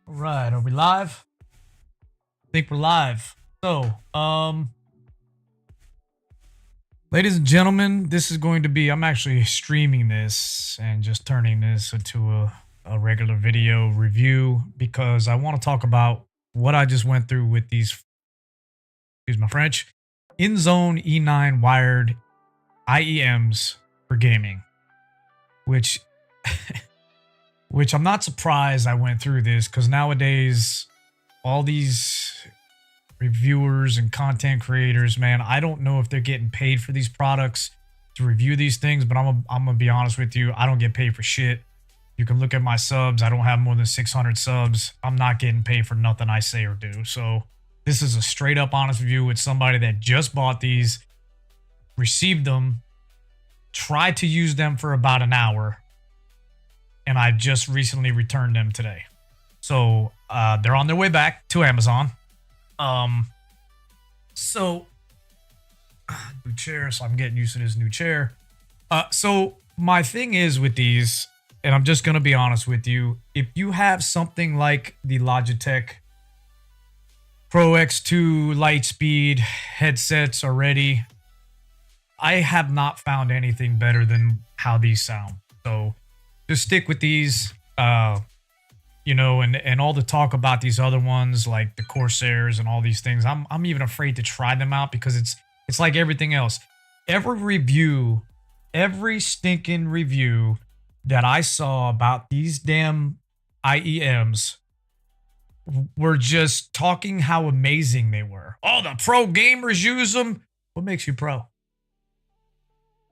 Right, are we live? I think we're live. So, ladies and gentlemen, this is going to be, I'm actually streaming this and just turning this into a regular video review because I want to talk about what I just went through with these, excuse my French, INZONE E9 wired IEMs for gaming, which, which I'm not surprised I went through this because nowadays all these reviewers and content creators, man, I don't know if they're getting paid for these products to review these things, but I'm gonna be honest with you, I don't get paid for shit. You can look at my subs. I don't have more than 600 subs. I'm not getting paid for nothing I say or do. So this is a straight up honest review with somebody that just bought these, received them, tried to use them for about an hour, and I just recently returned them today. So they're on their way back to Amazon. So new chair, so I'm getting used to this new chair. So my thing is with these, and I'm just gonna be honest with you, if you have something like the Logitech Pro X2 Lightspeed headsets already, I have not found anything better than how these sound. So just stick with these. You know, and all the talk about these other ones like the Corsairs and all these things, I'm even afraid to try them out because it's like everything else. Every stinking review that I saw about these damn IEMs were just talking how amazing they were. Oh, the pro gamers use them. What makes you pro?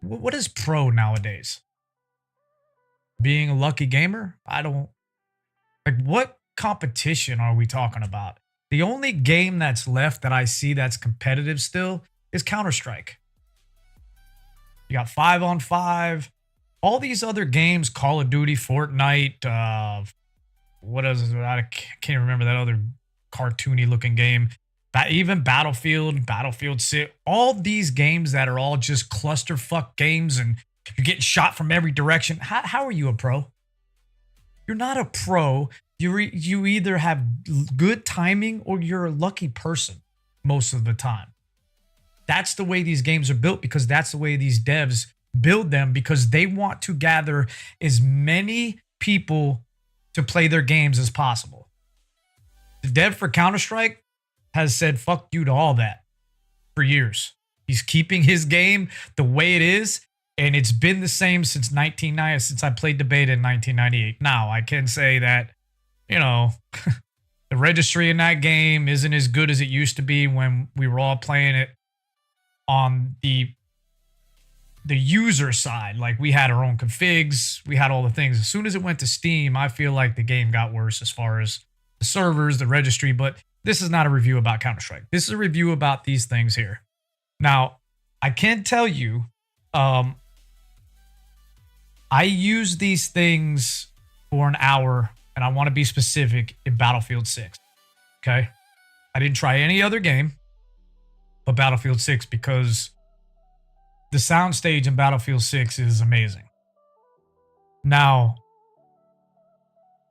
What is pro nowadays? Being a lucky gamer? I don't. Like, what competition are we talking about? The only game that's left that I see that's competitive still is Counter-Strike. You got 5-on-5. All these other games, Call of Duty, Fortnite, what is it? I can't remember that other cartoony looking game. Even Battlefield 6. All these games that are all just clusterfuck games and you're getting shot from every direction. How are you a pro? You're not a pro. You either have good timing or you're a lucky person most of the time. That's the way these games are built because that's the way these devs build them because they want to gather as many people to play their games as possible. The dev for Counter-Strike has said fuck you to all that for years. He's keeping his game the way it is. And it's been the same since 1990, since I played the beta in 1998. Now, I can say that, you know, the registry in that game isn't as good as it used to be when we were all playing it on the user side. Like, we had our own configs, we had all the things. As soon as it went to Steam, I feel like the game got worse as far as the servers, the registry. But this is not a review about Counter-Strike. This is a review about these things here. Now, I can tell you, I use these things for an hour, and I want to be specific, in Battlefield 6. Okay? I didn't try any other game but Battlefield 6 because the soundstage in Battlefield 6 is amazing. Now,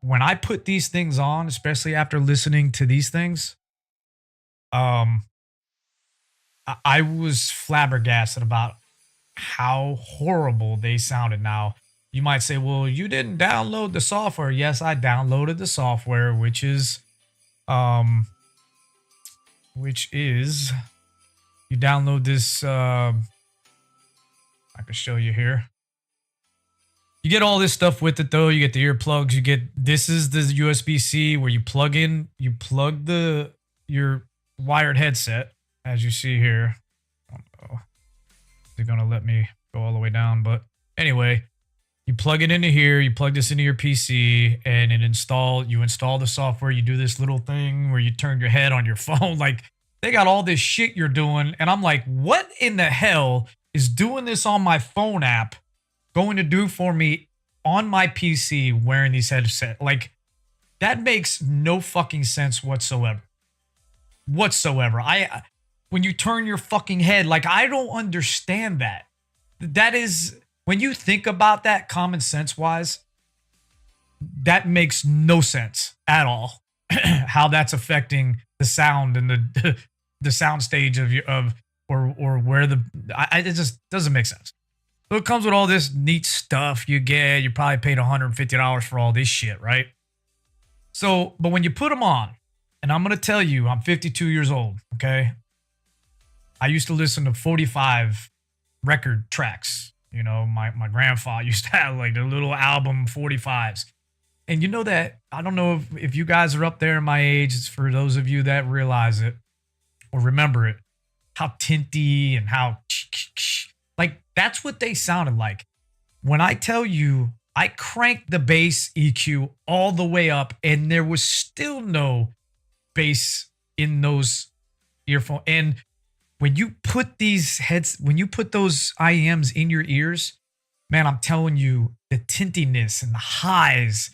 when I put these things on, especially after listening to these things, I was flabbergasted about how horrible they sounded. Now, you might say, well, you didn't download the software. Yes, I downloaded the software, which is you download this, I can show you here. You get all this stuff with it though. You get the earplugs, this is the USB-C where you plug your wired headset, as you see here. I don't know. They're gonna let me go all the way down, but anyway, you plug it into here, you plug this into your PC, and you install the software. You do this little thing where you turn your head on your phone. Like, they got all this shit you're doing, and I'm like, what in the hell is doing this on my phone app going to do for me on my PC wearing these headsets? Like, that makes no fucking sense whatsoever. When you turn your fucking head, like, I don't understand that. That is, when you think about that common sense wise, that makes no sense at all. how that's affecting the sound and the sound stage of your of or where it just doesn't make sense. So it comes with all this neat stuff you get. You probably paid $150 for all this shit, right? So, but when you put them on, and I'm gonna tell you, I'm 52 years old. Okay, I used to listen to 45 record tracks. You know, my grandfather used to have like the little album 45s. And you know that, I don't know if you guys are up there in my age, it's for those of you that realize it or remember it, how tinty and how like that's what they sounded like. When I tell you, I cranked the bass EQ all the way up and there was still no bass in those earphones. And when you put when you put those IEMs in your ears, man, I'm telling you, the tintiness and the highs,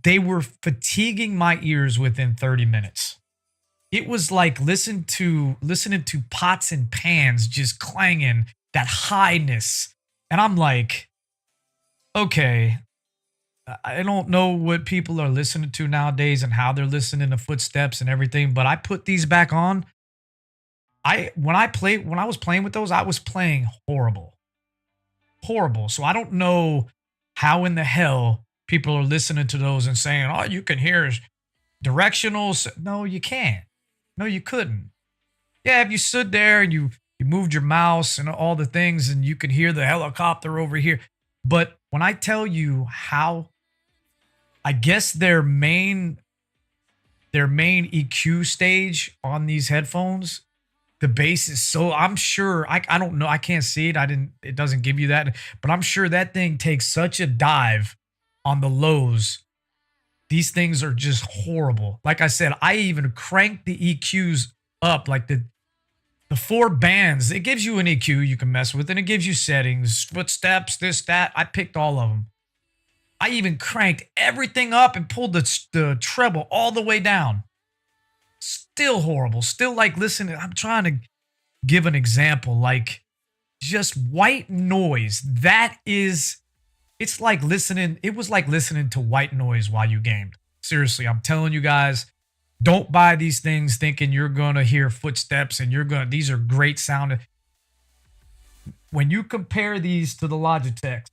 they were fatiguing my ears within 30 minutes. It was like listening to pots and pans just clanging, that highness. And I'm like, okay, I don't know what people are listening to nowadays and how they're listening to footsteps and everything, but I put these back on. When I was playing with those, I was playing horrible. Horrible. So I don't know how in the hell people are listening to those and saying, "Oh, you can hear directionals." No, you can't. No, you couldn't. Yeah, if you stood there and you moved your mouse and all the things and you could hear the helicopter over here. But when I tell you how, I guess their main EQ stage on these headphones, the bass is so, I'm sure, I don't know, I can't see it. It doesn't give you that, but I'm sure that thing takes such a dive on the lows. These things are just horrible. Like I said, I even cranked the EQs up, like the 4 bands. It gives you an EQ you can mess with, and it gives you settings, footsteps, this, that. I picked all of them. I even cranked everything up and pulled the treble all the way down. Still horrible. Still like listening. I'm trying to give an example. Like just white noise. It's like listening. It was like listening to white noise while you gamed. Seriously, I'm telling you guys, don't buy these things thinking you're going to hear footsteps and these are great sounding. When you compare these to the Logitech,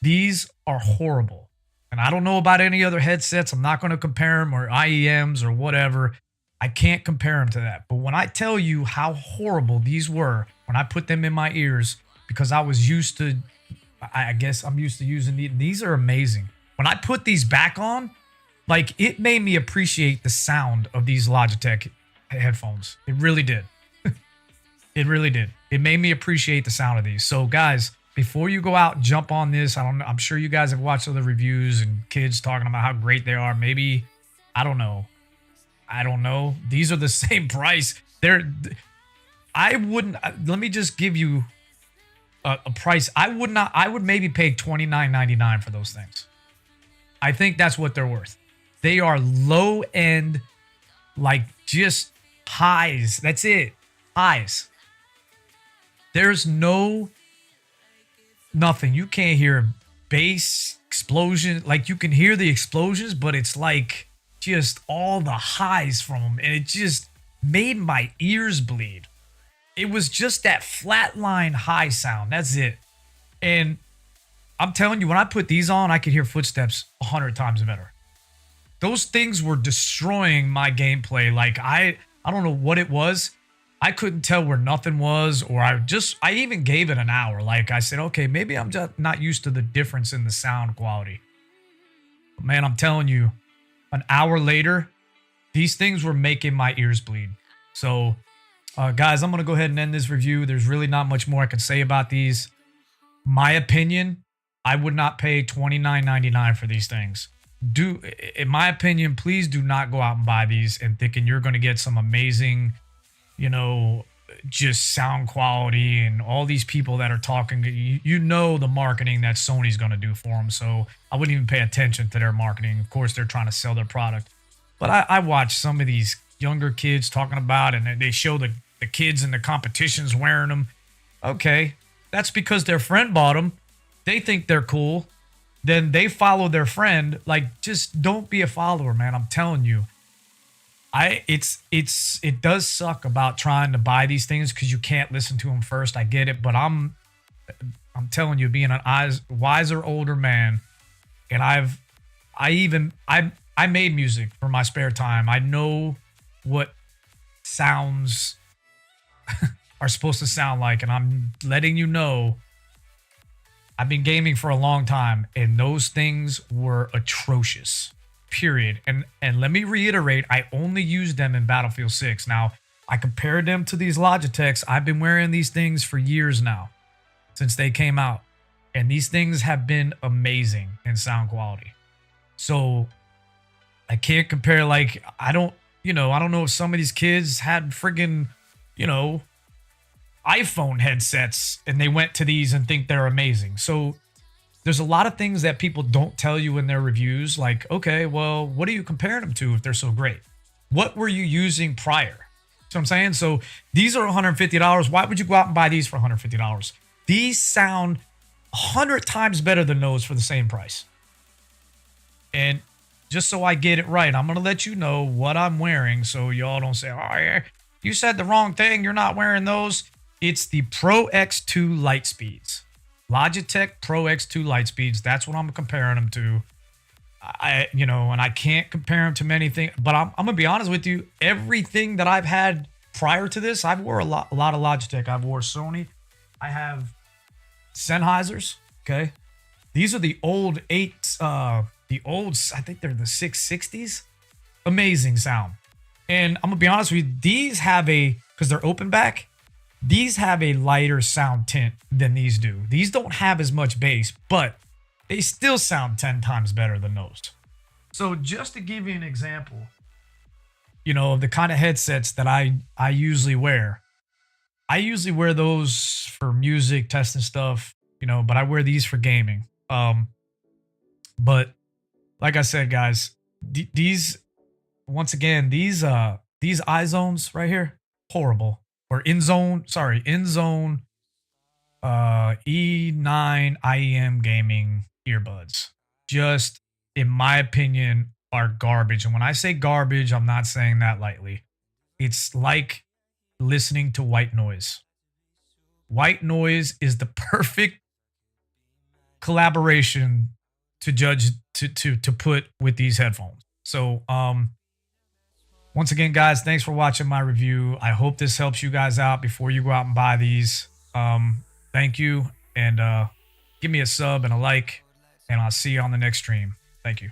these are horrible. And I don't know about any other headsets. I'm not going to compare them, or IEMs or whatever. I can't compare them to that. But when I tell you how horrible these were, when I put them in my ears, because I guess I'm used to using these are amazing. When I put these back on, like it made me appreciate the sound of these Logitech headphones. It really did. It really did. It made me appreciate the sound of these. So guys, before you go out, jump on this. I'm sure you guys have watched other reviews and kids talking about how great they are. Maybe, I don't know. These are the same price. Let me just give you a price. I would maybe pay $29.99 for those things. I think that's what they're worth. They are low end, like just highs. That's it. Highs. There's nothing. You can't hear bass explosion. Like you can hear the explosions, but it's like just all the highs from them. And it just made my ears bleed. It was just that flatline high sound. That's it. And I'm telling you, when I put these on, I could hear footsteps 100 times better. Those things were destroying my gameplay. Like I don't know what it was. I couldn't tell where nothing was, or I even gave it an hour. Like I said, okay, maybe I'm just not used to the difference in the sound quality. But man, I'm telling you, an hour later, these things were making my ears bleed. So, guys, I'm going to go ahead and end this review. There's really not much more I can say about these. My opinion, I would not pay $29.99 for these things. In my opinion, please do not go out and buy these and thinking you're going to get some amazing, just sound quality and all these people that are talking. You know the marketing that Sony's going to do for them. So I wouldn't even pay attention to their marketing. Of course, they're trying to sell their product. But I watch some of these younger kids talking about, and they show the kids in the competitions wearing them. Okay, that's because their friend bought them. They think they're cool. then they follow their friend. Like, just don't be a follower, man. I'm telling you. It does suck about trying to buy these things because you can't listen to them first. I get it, but I'm telling you, being an wiser older man, and I made music for my spare time. I know what sounds are supposed to sound like, and I'm letting you know I've been gaming for a long time, and those things were atrocious. Period. And let me reiterate, I only used them in Battlefield 6. Now, I compared them to these Logitechs. I've been wearing these things for years now, since they came out. And these things have been amazing in sound quality. So I can't compare, like, I don't know if some of these kids had friggin', iPhone headsets and they went to these and think they're amazing. So there's a lot of things that people don't tell you in their reviews. Like, okay, well, what are you comparing them to if they're so great? What were you using prior? So I'm saying, so these are $150. Why would you go out and buy these for $150? These sound 100 times better than those for the same price. And just so I get it right, I'm going to let you know what I'm wearing so y'all don't say, oh, yeah, you said the wrong thing. You're not wearing those. It's the Pro X2 Lightspeeds. Logitech Pro X2 Lightspeeds. That's what I'm comparing them to. And I can't compare them to many things, but I'm going to be honest with you. Everything that I've had prior to this, I've wore a lot of Logitech. I've wore Sony. I have Sennheisers. Okay. These are the old I think they're the 660s. Amazing sound. And I'm going to be honest with you. These have because they're open back, these have a lighter sound tint than these do. These don't have as much bass, but they still sound 10 times better than those. So just to give you an example, of the kind of headsets that I usually wear. I usually wear those for music, testing stuff, but I wear these for gaming. But like I said, guys, these IZONEs right here, horrible. Or INZONE E9 IEM gaming earbuds. Just, in my opinion, are garbage. And when I say garbage, I'm not saying that lightly. It's like listening to white noise. White noise is the perfect collaboration to put with these headphones. So, once again, guys, thanks for watching my review. I hope this helps you guys out before you go out and buy these. Thank you. And give me a sub and a like, and I'll see you on the next stream. Thank you.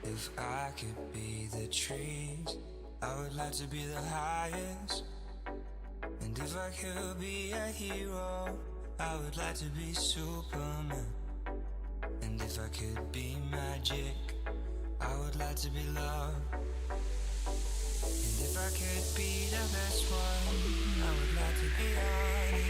If I could be the trees, I would like to be the highest. And if I could be a hero, I would like to be Superman. And if I could be magic, I would like to be love. And if I could be the best one, I would like to be honest.